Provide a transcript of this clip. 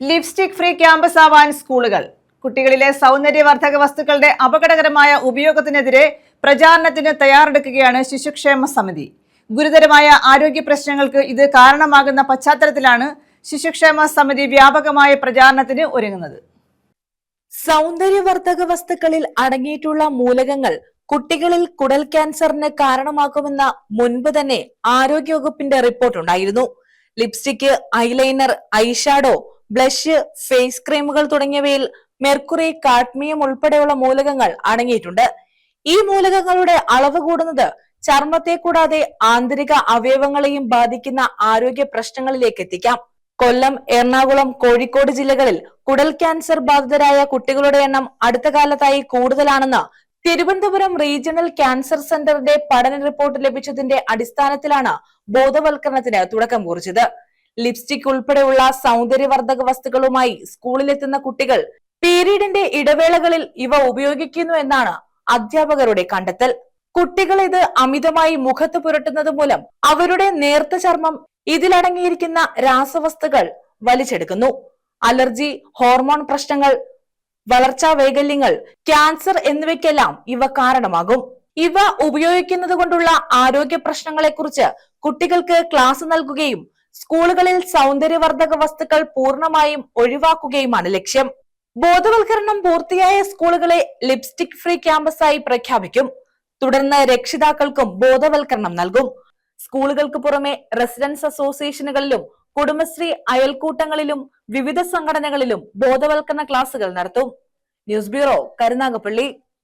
Lipstick free campus ആവാൻ സ്കൂളുകൾ. കുട്ടികളിലെ സൗന്ദര്യവർദ്ധക വസ്തുക്കളുടെ അപകടകരമായ ഉപയോഗത്തിനെതിരെ പ്രചാരണത്തിന് തയ്യാറെടുക്കുകയാണ് ശിശുക്ഷേമ സമിതി. ഗുരുതരമായ ആരോഗ്യ പ്രശ്നങ്ങൾക്ക് ഇത് കാരണമാകുന്ന പശ്ചാത്തലത്തിലാണ് ശിശുക്ഷേമ സമിതി വ്യാപകമായ പ്രചാരണത്തിന് ഒരുങ്ങുന്നത്. സൗന്ദര്യവർദ്ധക വസ്തുക്കളിൽ അടങ്ങിയിട്ടുള്ള മൂലകങ്ങൾ കുട്ടികളിൽ കുടൽ ക്യാൻസറിന് കാരണമാകുമെന്ന മുൻപ് തന്നെ ആരോഗ്യവകുപ്പിന്റെ റിപ്പോർട്ടുണ്ടായിരുന്നു. Lipstick, eyeliner, eyeshadow, blush, face ക്രീമുകൾ തുടങ്ങിയവയിൽ മെർക്കുറി, കാഡ്മിയം ഉൾപ്പെടെയുള്ള മൂലകങ്ങൾ അടങ്ങിയിട്ടുണ്ട്. ഈ മൂലകങ്ങളുടെ അളവ് കൂടുന്നത് ചർമ്മത്തെ കൂടാതെ ആന്തരിക അവയവങ്ങളെയും ബാധിക്കുന്ന ആരോഗ്യ പ്രശ്നങ്ങളിലേക്ക് എത്തിക്കാം. കൊല്ലം, എറണാകുളം, കോഴിക്കോട് ജില്ലകളിൽ കുടൽ ക്യാൻസർ ബാധിതരായ കുട്ടികളുടെ എണ്ണം അടുത്ത കാലത്തായി കൂടുതലാണെന്ന് തിരുവനന്തപുരം റീജിയണൽ ക്യാൻസർ സെന്ററിന്റെ പഠന റിപ്പോർട്ട് ലഭിച്ചതിന്റെ അടിസ്ഥാനത്തിലാണ് ബോധവൽക്കരണത്തിന് തുടക്കം കുറിച്ചത്. ലിപ്സ്റ്റിക് ഉൾപ്പെടെയുള്ള സൗന്ദര്യവർദ്ധക വസ്തുക്കളുമായി സ്കൂളിലെത്തുന്ന കുട്ടികൾ പീരീഡിന്റെ ഇടവേളകളിൽ ഇവ ഉപയോഗിക്കുന്നു എന്നാണ് അധ്യാപകരുടെ കണ്ടെത്തൽ. കുട്ടികൾ ഇത് അമിതമായി മുഖത്ത് പുരട്ടുന്നത് മൂലം അവരുടെ നേർത്ത ചർമ്മം ഇതിലടങ്ങിയിരിക്കുന്ന രാസവസ്തുക്കൾ വലിച്ചെടുക്കുന്നു. അലർജി, ഹോർമോൺ പ്രശ്നങ്ങൾ, വളർച്ചാ വൈകല്യങ്ങൾ, ക്യാൻസർ എന്നിവയ്ക്കെല്ലാം ഇവ കാരണമാകും. ഇവ ഉപയോഗിക്കുന്നത് കൊണ്ടുള്ള ആരോഗ്യ പ്രശ്നങ്ങളെക്കുറിച്ച് കുട്ടികൾക്ക് ക്ലാസ് നൽകുകയും സ്കൂളുകളിൽ സൗന്ദര്യവർദ്ധക വസ്തുക്കൾ പൂർണ്ണമായും ഒഴിവാക്കുകയുമാണ് ലക്ഷ്യം. ബോധവൽക്കരണം പൂർത്തിയായ സ്കൂളുകളെ ലിപ്സ്റ്റിക് ഫ്രീ ക്യാമ്പസായി പ്രഖ്യാപിക്കും. തുടർന്ന് രക്ഷിതാക്കൾക്കും ബോധവൽക്കരണം നൽകും. സ്കൂളുകൾക്ക് പുറമെ റെസിഡൻസ് അസോസിയേഷനുകളിലും കുടുംബശ്രീ അയൽക്കൂട്ടങ്ങളിലും വിവിധ സംഘടനകളിലും ബോധവൽക്കരണ ക്ലാസുകൾ നടത്തും. News bureau, Karunagappally.